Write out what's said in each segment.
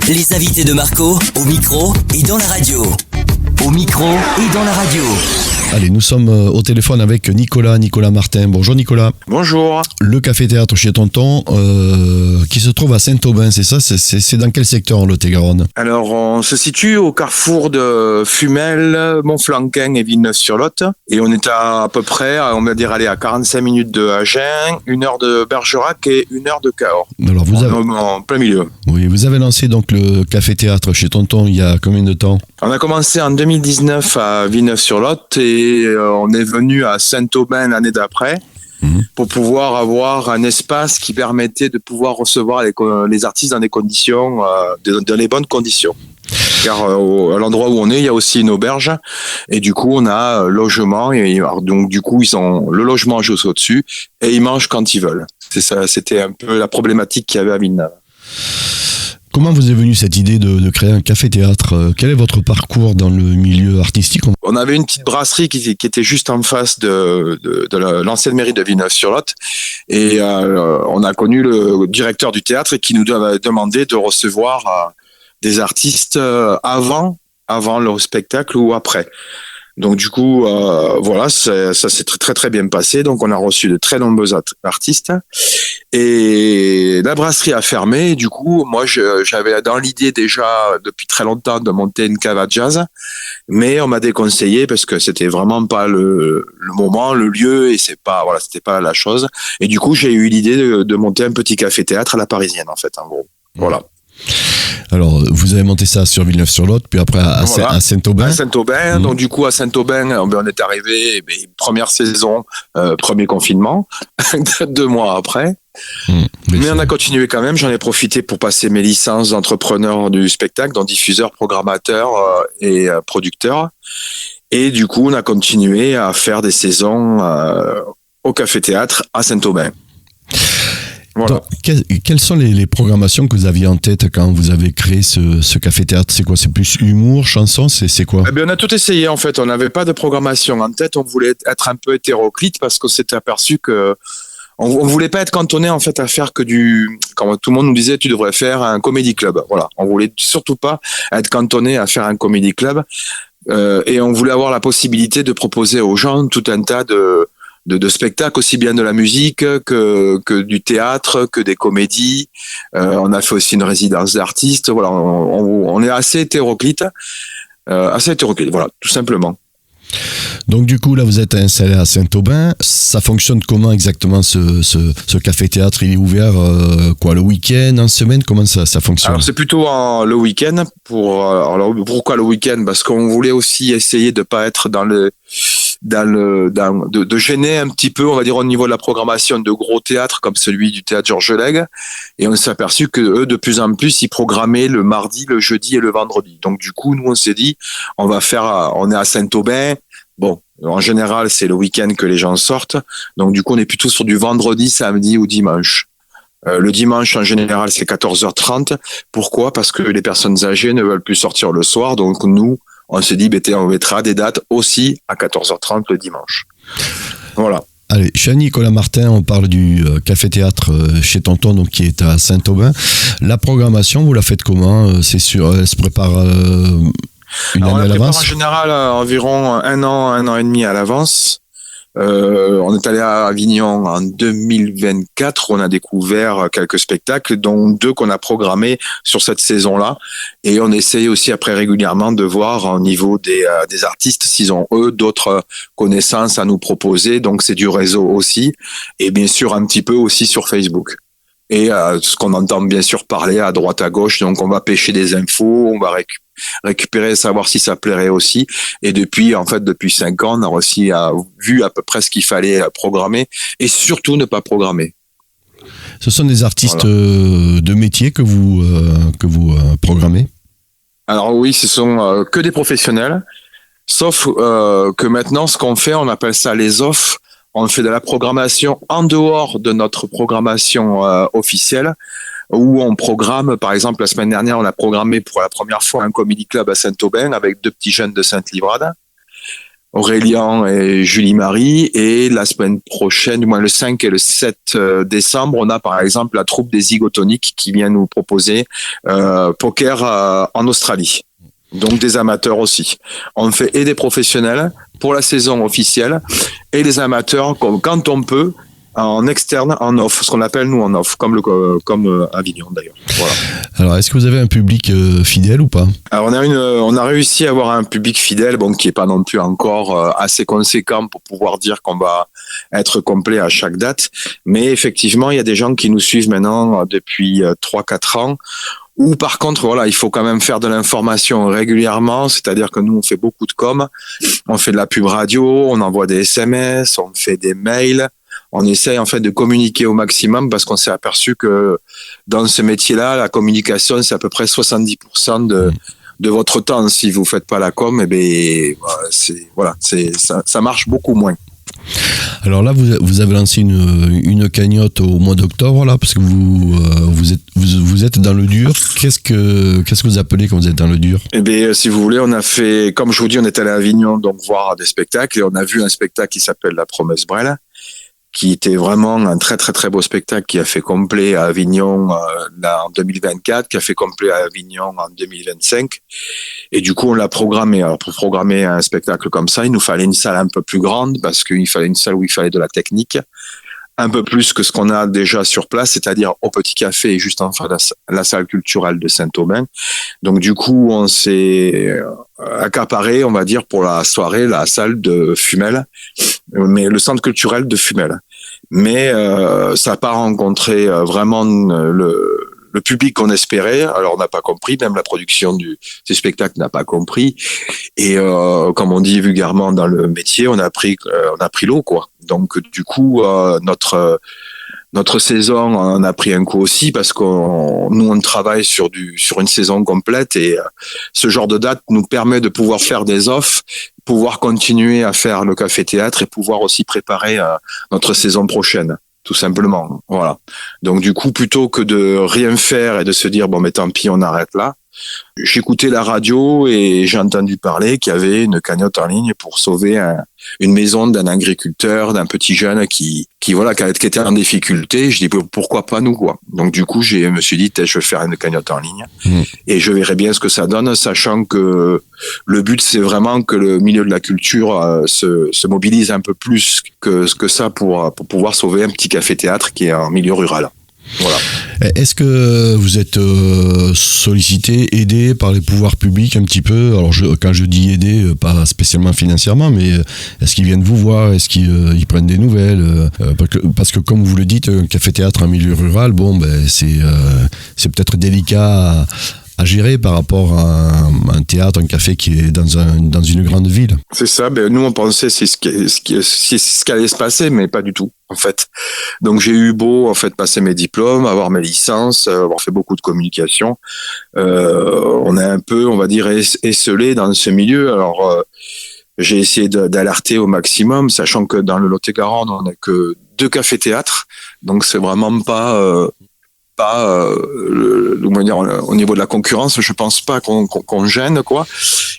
Les invités de Marco, au micro et dans la radio. Au micro et dans la radio. Allez, nous sommes au téléphone avec Nicolas Martin. Bonjour Nicolas. Bonjour. Le café-théâtre chez Tonton, qui se trouve à Saint-Aubin, c'est ça? C'est dans quel secteur en Lot-et-Garonne? Alors, on se situe au carrefour de Fumel, Montflanquin et Villeneuve-sur-Lot. Et on est à peu près, on va dire, à 45 minutes de Agen, 1 heure de Bergerac et 1 heure de Cahors. Alors vous avez... En plein milieu. Oui, vous avez lancé donc le café-théâtre chez Tonton il y a combien de temps? On a commencé en 2019 à Villeneuve-sur-Lot et on est venu à Saint-Aubin l'année d'après pour pouvoir avoir un espace qui permettait de pouvoir recevoir les artistes dans des conditions, dans les bonnes conditions. Car à l'endroit où on est, il y a aussi une auberge et du coup on a logement et donc du coup le logement juste au-dessus et ils mangent quand ils veulent. C'est ça, c'était un peu la problématique qu'il y avait à Villeneuve. Comment vous est venue cette idée de créer un café-théâtre? Quel est votre parcours dans le milieu artistique? On avait une petite brasserie qui était juste en face de l'ancienne mairie de Villeneuve-sur-Lot et on a connu le directeur du théâtre qui nous a demandé de recevoir des artistes avant le spectacle ou après. Donc du coup, voilà, ça s'est très très très bien passé. Donc on a reçu de très nombreux artistes et la brasserie a fermé. Et du coup, moi j'avais dans l'idée déjà depuis très longtemps de monter une cave à jazz, mais on m'a déconseillé parce que c'était vraiment pas le moment, le lieu et c'était pas la chose. Et du coup, j'ai eu l'idée de monter un petit café-théâtre à la Parisienne en fait, en gros. Voilà. Alors, vous avez monté ça sur Villeneuve-sur-Lot, puis après à Saint-Aubin. À Saint-Aubin, donc du coup à Saint-Aubin, on est arrivé, première saison, premier confinement, 2 mois après. Mais on a continué quand même, j'en ai profité pour passer mes licences d'entrepreneur du spectacle, donc diffuseur, programmateur et producteur. Et du coup, on a continué à faire des saisons au café-théâtre à Saint-Aubin. Voilà. Donc, quelles sont les programmations que vous aviez en tête quand vous avez créé ce café-théâtre? C'est quoi? C'est plus humour, chanson? C'est quoi? Eh bien, on a tout essayé en fait. On n'avait pas de programmation en tête. On voulait être un peu hétéroclite parce qu'on s'était aperçu que on voulait pas être cantonné en fait à faire que comme tout le monde nous disait, tu devrais faire un comédie club. Voilà. On voulait surtout pas être cantonné à faire un comédie club et on voulait avoir la possibilité de proposer aux gens tout un tas de spectacles, aussi bien de la musique que du théâtre, que des comédies. On a fait aussi une résidence d'artistes. Voilà, on est assez hétéroclite, voilà, tout simplement. Donc du coup, là, vous êtes installé à Saint-Aubin. Ça fonctionne comment exactement ce café-théâtre? Il est ouvert le week-end, en semaine? Comment ça fonctionne? Alors c'est plutôt le week-end. Pourquoi le week-end? Parce qu'on voulait aussi essayer de pas être de gêner un petit peu, on va dire, au niveau de la programmation de gros théâtres comme celui du théâtre Georges Lègue. Et on s'est aperçu que eux, de plus en plus, ils programmaient le mardi, le jeudi et le vendredi. Donc, du coup, nous, on s'est dit, on est à Saint-Aubin. Bon, en général, c'est le week-end que les gens sortent. Donc, du coup, on est plutôt sur du vendredi, samedi ou dimanche. Le dimanche, en général, c'est 14h30. Pourquoi? Parce que les personnes âgées ne veulent plus sortir le soir. Donc, nous, on s'est dit, on mettra des dates aussi à 14h30 le dimanche. Voilà. Allez, chez Nicolas Martin, on parle du café-théâtre chez Tonton, donc qui est à Saint-Aubin. La programmation, vous la faites comment? C'est sûr, elle se prépare une année à l'avance? En général, environ un an et demi à l'avance. On est allé à Avignon en 2024, on a découvert quelques spectacles, dont 2 qu'on a programmés sur cette saison-là. Et on essaye aussi après régulièrement de voir au niveau des artistes s'ils ont eux d'autres connaissances à nous proposer. Donc c'est du réseau aussi, et bien sûr un petit peu aussi sur Facebook. Et ce qu'on entend bien sûr parler à droite à gauche, donc on va pêcher des infos, on va récupérer, savoir si ça plairait aussi. Et depuis 5 ans, on a aussi vu à peu près ce qu'il fallait programmer et surtout ne pas programmer. Ce sont des artistes de métier que vous programmez? Alors oui, ce sont que des professionnels, sauf que maintenant, ce qu'on fait, on appelle ça les offres. On fait de la programmation en dehors de notre programmation officielle, où on programme, par exemple, la semaine dernière, on a programmé pour la première fois un comedy club à Saint-Aubin avec 2 petits jeunes de Sainte-Livrade. Aurélien et Julie-Marie. Et la semaine prochaine, du moins le 5 et le 7 décembre, on a par exemple la troupe des Zygotoniques qui vient nous proposer poker en Australie. Donc des amateurs aussi. On fait et des professionnels pour la saison officielle et les amateurs quand on peut en externe, en off, ce qu'on appelle nous en off, comme Avignon d'ailleurs. Voilà. Alors, est-ce que vous avez un public fidèle ou pas? Alors on a réussi à avoir un public fidèle, bon, qui est pas non plus encore assez conséquent pour pouvoir dire qu'on va être complet à chaque date, mais effectivement il y a des gens qui nous suivent maintenant depuis 3-4 ans. Ou par contre, voilà, il faut quand même faire de l'information régulièrement, c'est-à-dire que nous, on fait beaucoup de com, on fait de la pub radio, on envoie des SMS, on fait des mails, on essaye en fait de communiquer au maximum parce qu'on s'est aperçu que dans ce métier-là, la communication, c'est à peu près 70% de votre temps. Si vous faites pas la com, eh ben, ça marche beaucoup moins. Alors là, vous avez lancé une cagnotte au mois d'octobre, là, parce que vous êtes dans le dur. Qu'est-ce que vous appelez quand vous êtes dans le dur? Eh bien, si vous voulez, on a fait, comme je vous dis, on est allé à Avignon, donc voir des spectacles, et on a vu un spectacle qui s'appelle La Promesse Brêle, qui était vraiment un très très très beau spectacle qui a fait complet à Avignon là, en 2024, qui a fait complet à Avignon en 2025. Et du coup, on l'a programmé. Alors, pour programmer un spectacle comme ça, il nous fallait une salle un peu plus grande parce qu'il fallait une salle où il fallait de la technique, un peu plus que ce qu'on a déjà sur place, c'est-à-dire au Petit Café et juste en face de la salle culturelle de Saint-Aubin. Donc, du coup, on s'est accaparé, on va dire, pour la soirée, la salle de Fumel, mais le centre culturel de Fumel. Mais ça n'a pas rencontré vraiment le public qu'on espérait. Alors on n'a pas compris, même la production du spectacle n'a pas compris. Et comme on dit vulgairement dans le métier, on a pris l'eau, quoi. Donc du coup notre saison en a pris un coup aussi parce nous on travaille sur une saison complète et ce genre de date nous permet de pouvoir faire des offres, pouvoir continuer à faire le café-théâtre et pouvoir aussi préparer notre saison prochaine. Tout simplement, voilà. Donc du coup, plutôt que de rien faire et de se dire bon mais tant pis, on arrête là, j'écoutais la radio et j'ai entendu parler qu'il y avait une cagnotte en ligne pour sauver une maison d'un agriculteur, d'un petit jeune qui était en difficulté. Je dis pourquoi pas nous, quoi. Donc du coup, je me suis dit je vais faire une cagnotte en ligne et je verrai bien ce que ça donne, sachant que le but c'est vraiment que le milieu de la culture se mobilise un peu plus que ça pour pouvoir sauver un petit café-théâtre qui est en milieu rural. Voilà. Est-ce que vous êtes sollicité, aidé par les pouvoirs publics un petit peu? Alors quand je dis aider, pas spécialement financièrement, mais est-ce qu'ils viennent vous voir? Est-ce qu'ils prennent des nouvelles? Parce que comme vous le dites, un café-théâtre en milieu rural, bon, ben c'est peut-être délicat à gérer par rapport à un théâtre, un café qui est dans une grande ville. C'est ça, ben nous on pensait c'est ce qui allait se passer, mais pas du tout en fait. Donc j'ai eu beau en fait passer mes diplômes, avoir mes licences, avoir fait beaucoup de communication. On est un peu, on va dire, esselé dans ce milieu. Alors j'ai essayé d'alerter au maximum, sachant que dans le Lot-et-Garonne on n'a que 2 cafés-théâtres, donc c'est vraiment pas au niveau de la concurrence, je pense pas qu'on gêne, quoi.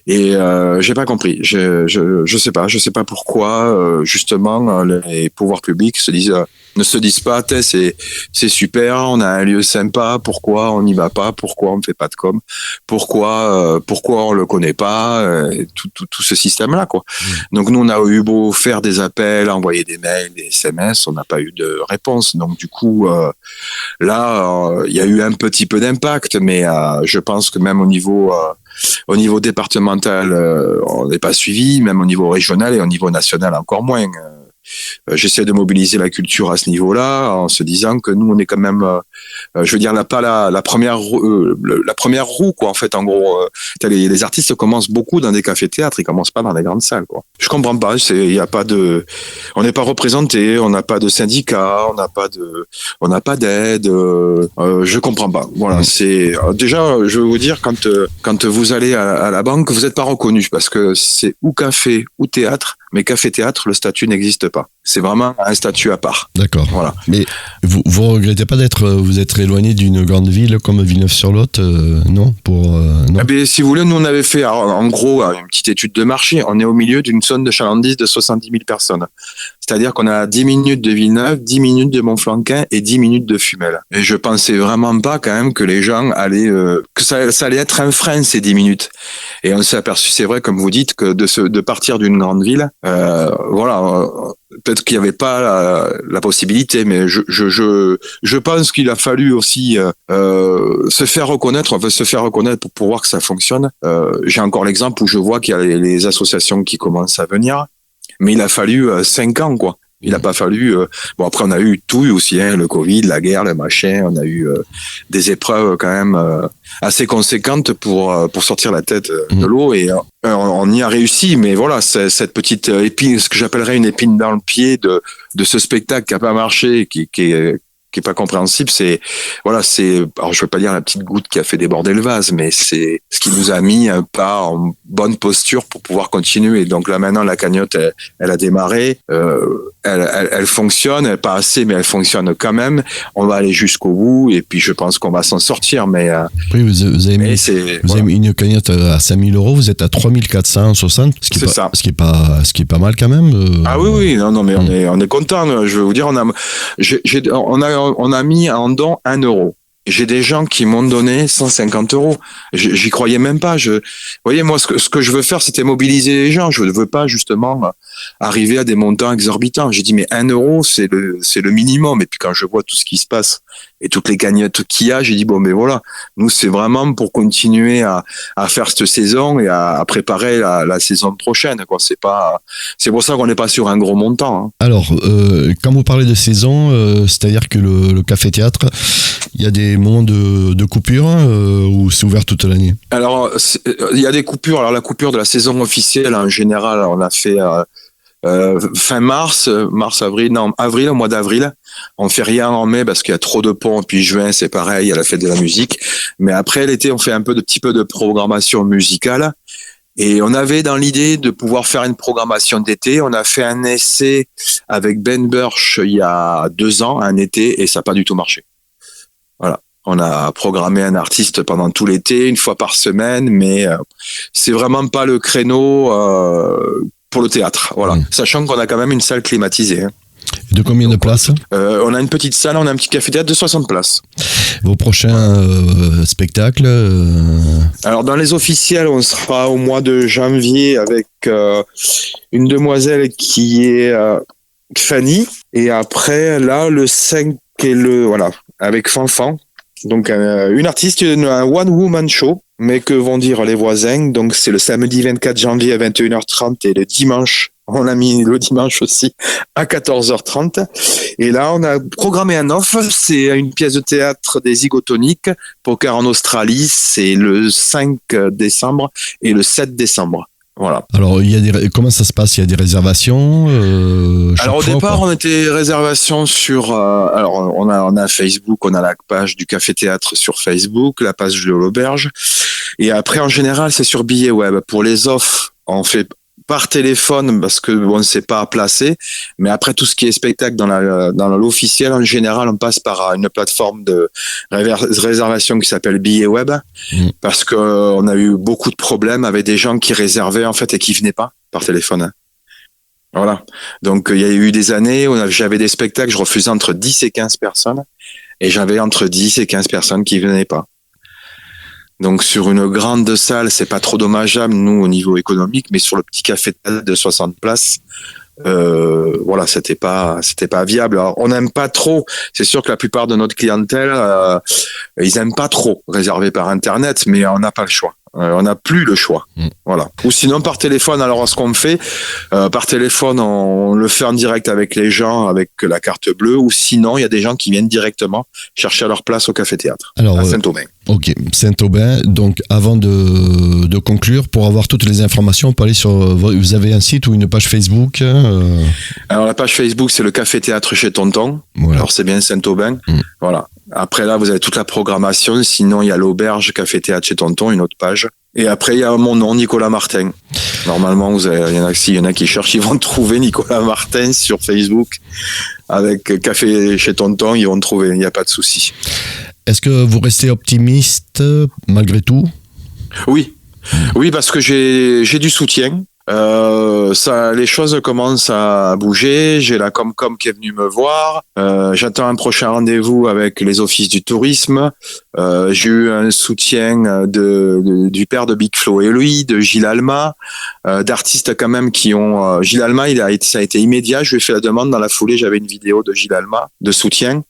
Et j'ai pas compris. Je sais pas pourquoi justement les pouvoirs publics ne se disent pas c'est super, on a un lieu sympa, pourquoi on n'y va pas, pourquoi on ne fait pas de com, pourquoi on le connaît pas, tout ce système là, quoi. Donc nous on a eu beau faire des appels, envoyer des mails, des SMS, on n'a pas eu de réponse. Donc du coup là il y a eu un petit peu d'impact, mais je pense que même au niveau départemental, on n'est pas suivi, même au niveau régional et au niveau national encore moins. J'essaie de mobiliser la culture à ce niveau-là, en se disant que nous, on est quand même, je veux dire, pas la première roue, quoi. En fait, en gros, les artistes commencent beaucoup dans des cafés-théâtres, ils commencent pas dans des grandes salles, quoi. Je comprends pas. On n'est pas représenté, on n'a pas de syndicat, on n'a pas d'aide. Je comprends pas. Voilà, c'est déjà, je veux vous dire, quand vous allez à la banque, vous n'êtes pas reconnu parce que c'est ou café ou théâtre. Mais café-théâtre, le statut n'existe pas. C'est vraiment un statut à part. D'accord. Voilà. Mais vous regrettez pas vous être éloigné d'une grande ville comme Villeneuve-sur-Lot, non? Non. Eh bien, si vous voulez, nous on avait fait en gros une petite étude de marché. On est au milieu d'une zone de chalandise de 70 000 personnes. C'est-à-dire qu'on a 10 minutes de Villeneuve, 10 minutes de Montflanquin et 10 minutes de Fumel. Et je pensais vraiment pas quand même que les gens allaient, que ça allait être un frein ces 10 minutes. Et on s'est aperçu, c'est vrai, comme vous dites, que de partir d'une grande ville, voilà. Peut-être qu'il n'y avait pas la possibilité, mais je pense qu'il a fallu aussi se faire reconnaître pour pouvoir que ça fonctionne. J'ai encore l'exemple où je vois qu'il y a les associations qui commencent à venir, mais il a fallu 5 ans, quoi. Il n'a pas fallu... bon, après, on a eu tout aussi, hein, le Covid, la guerre, le machin. On a eu des épreuves quand même assez conséquentes pour sortir la tête de l'eau. Et on y a réussi. Mais voilà, c'est cette petite épine, ce que j'appellerais une épine dans le pied de ce spectacle qui n'a pas marché, qui est pas compréhensible, alors je veux pas dire la petite goutte qui a fait déborder le vase, mais c'est ce qui nous a mis un pas en bonne posture pour pouvoir continuer. Donc là maintenant la cagnotte elle a démarré, elle fonctionne, pas assez mais elle fonctionne quand même. On va aller jusqu'au bout et puis je pense qu'on va s'en sortir. Mais oui, vous avez mis une cagnotte à 5 000 €, vous êtes à 3 460, ce qui est pas mal quand même. Ah oui, non mais on est content. Je veux vous dire, on a mis en don 1 €. J'ai des gens qui m'ont donné 150 €. J'y croyais même pas. Vous voyez, moi, ce que je veux faire, c'était mobiliser les gens. Je ne veux pas, justement, arriver à des montants exorbitants. J'ai dit, mais 1 €, c'est le minimum. Et puis, quand je vois tout ce qui se passe et toutes les cagnottes qu'il y a, j'ai dit, bon, mais voilà. Nous, c'est vraiment pour continuer à faire cette saison et à préparer la saison prochaine, quoi. C'est pour ça qu'on n'est pas sur un gros montant, hein. Alors, quand vous parlez de saison, c'est-à-dire que le café-théâtre, il y a des moments de coupure ou c'est ouvert toute l'année? Alors, il y a des coupures. Alors, la coupure de la saison officielle, en général, on a fait fin avril, au mois d'avril. On fait rien en mai parce qu'il y a trop de ponts. Puis juin, c'est pareil, il y a la fête de la musique. Mais après, l'été, on fait petit peu de programmation musicale. Et on avait dans l'idée de pouvoir faire une programmation d'été. On a fait un essai avec Ben Burch il y a 2 ans, un été, et ça n'a pas du tout marché. Voilà. On a programmé un artiste pendant tout l'été, 1 fois par semaine, mais c'est vraiment pas le créneau pour le théâtre. Voilà. Sachant qu'on a quand même une salle climatisée, hein. De combien de places? On a une petite salle, on a un petit café-théâtre de 60 places. Vos prochains spectacles Alors, dans les officiels, on sera au mois de janvier avec une demoiselle qui est Fanny. Et après, là, le 5 et voilà, avec Fanfan. Donc, une artiste, un one-woman show, mais que vont dire les voisins. Donc, c'est le samedi 24 janvier à 21h30 et le dimanche, on a mis le dimanche aussi, à 14h30. Et là, on a programmé un off. C'est une pièce de théâtre des Zygotoniques, Poker en Australie. C'est le 5 décembre et le 7 décembre. Voilà. Alors, comment ça se passe? Il y a des réservations Alors, au départ, on était réservation sur... alors, on a Facebook, on a la page du Café Théâtre sur Facebook, la page de l'Auberge. Et après, en général, c'est sur Billet Web. Pour les offres, on fait par téléphone parce que on ne sait pas placer. Mais après, tout ce qui est spectacle dans l'officiel, en général, on passe par une plateforme de réservation qui s'appelle Billet Web. Parce que on a eu beaucoup de problèmes avec des gens qui réservaient, en fait, et qui venaient pas par téléphone, hein. Voilà. Donc, il y a eu des années où j'avais des spectacles, je refusais entre 10 et 15 personnes. Et j'avais entre 10 et 15 personnes qui venaient pas. Donc, sur une grande salle, c'est pas trop dommageable, nous, au niveau économique, mais sur le petit café de 60 places, voilà, c'était pas viable. Alors, on n'aime pas trop. C'est sûr que la plupart de notre clientèle, ils aiment pas trop réserver par Internet, mais on n'a pas le choix. On n'a plus le choix. Voilà. Ou sinon par téléphone. Alors ce qu'on fait par téléphone, on le fait en direct avec les gens avec la carte bleue. Ou sinon il y a des gens qui viennent directement chercher leur place au Café Théâtre à Saint-Aubin. Ok, Saint-Aubin. Donc avant de conclure, pour avoir toutes les informations, on peut aller sur. Vous avez un site ou une page Facebook Alors la page Facebook, c'est le Café Théâtre chez Tonton. Voilà. Alors c'est bien Saint-Aubin. Voilà. Après là, vous avez toute la programmation. Sinon, il y a l'Auberge Café Théâtre chez Tonton, une autre page. Et après, il y a mon nom, Nicolas Martin. Normalement, s'il y en a qui cherchent, ils vont trouver Nicolas Martin sur Facebook. Avec Café chez Tonton, ils vont trouver, il n'y a pas de souci. Est-ce que vous restez optimiste malgré tout ? Oui, parce que j'ai du soutien. Les choses commencent à bouger. J'ai la Comcom qui est venue me voir. J'attends un prochain rendez-vous avec les offices du tourisme. J'ai eu un soutien du père de Big Flo et lui, de Gilles Alma, d'artistes quand même qui ont. Gilles Alma, ça a été immédiat. Je lui ai fait la demande dans la foulée. J'avais une vidéo de Gilles Alma de soutien.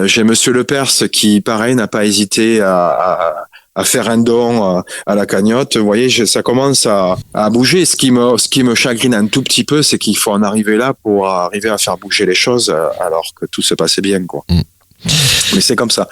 J'ai Monsieur Lepers qui, pareil, n'a pas hésité à faire un don à la cagnotte. Vous voyez, ça commence à bouger. Ce qui me chagrine un tout petit peu, c'est qu'il faut en arriver là pour arriver à faire bouger les choses alors que tout se passait bien, quoi. Mais c'est comme ça.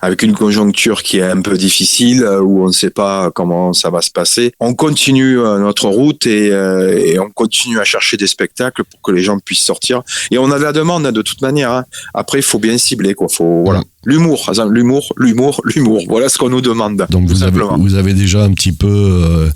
Avec une conjoncture qui est un peu difficile, où on ne sait pas comment ça va se passer, on continue notre route et on continue à chercher des spectacles pour que les gens puissent sortir. Et on a de la demande de toute manière, hein. Après, il faut bien cibler, quoi. Voilà. L'humour. Voilà ce qu'on nous demande. Donc vous avez déjà un petit peu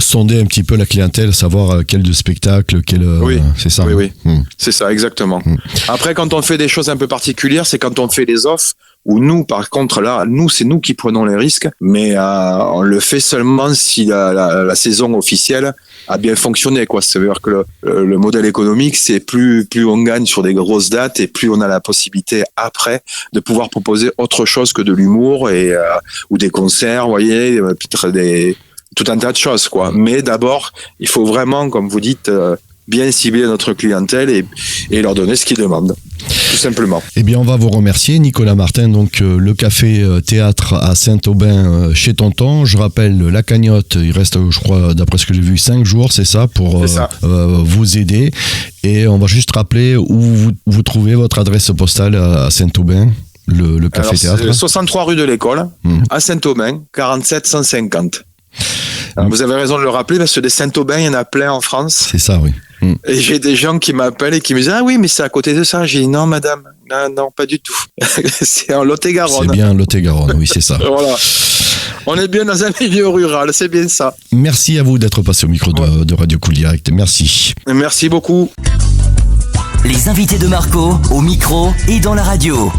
sondé un petit peu la clientèle, savoir quel de spectacle, oui. C'est ça. Oui. C'est ça, exactement. Après, quand on fait des choses un peu particulières, c'est quand on fait des offres où nous, par contre, là, c'est nous qui prenons les risques, mais on le fait seulement si la saison officielle a bien fonctionné, quoi. Ça veut dire que le modèle économique, c'est plus on gagne sur des grosses dates et plus on a la possibilité après de pouvoir proposer autre chose que de l'humour ou des concerts, vous voyez, peut-être tout un tas de choses, quoi. Mais d'abord, il faut vraiment, comme vous dites, bien cibler notre clientèle et leur donner ce qu'ils demandent, tout simplement. Eh bien, on va vous remercier, Nicolas Martin. Donc, le café théâtre à Saint-Aubin chez Tonton. Je rappelle, la cagnotte, il reste, je crois, d'après ce que j'ai vu, 5 jours, c'est ça, pour vous aider. Et on va juste rappeler où vous trouvez votre adresse postale à Saint-Aubin, le café théâtre. C'est 63 rue de l'École, à Saint-Aubin, 47 150. Alors, vous avez raison de le rappeler, parce que des Saint-Aubin, il y en a plein en France. C'est ça, oui. Et j'ai des gens qui m'appellent et qui me disent « Ah oui, mais c'est à côté de ça ». J'ai dit « Non, madame, non, pas du tout. C'est en Lot-et-Garonne. » C'est bien Lot-et-Garonne, oui, c'est ça. Voilà. On est bien dans un milieu rural, c'est bien ça. Merci à vous d'être passé au micro de Radio Cool Direct. Merci. Merci beaucoup. Les invités de Marco, au micro et dans la radio.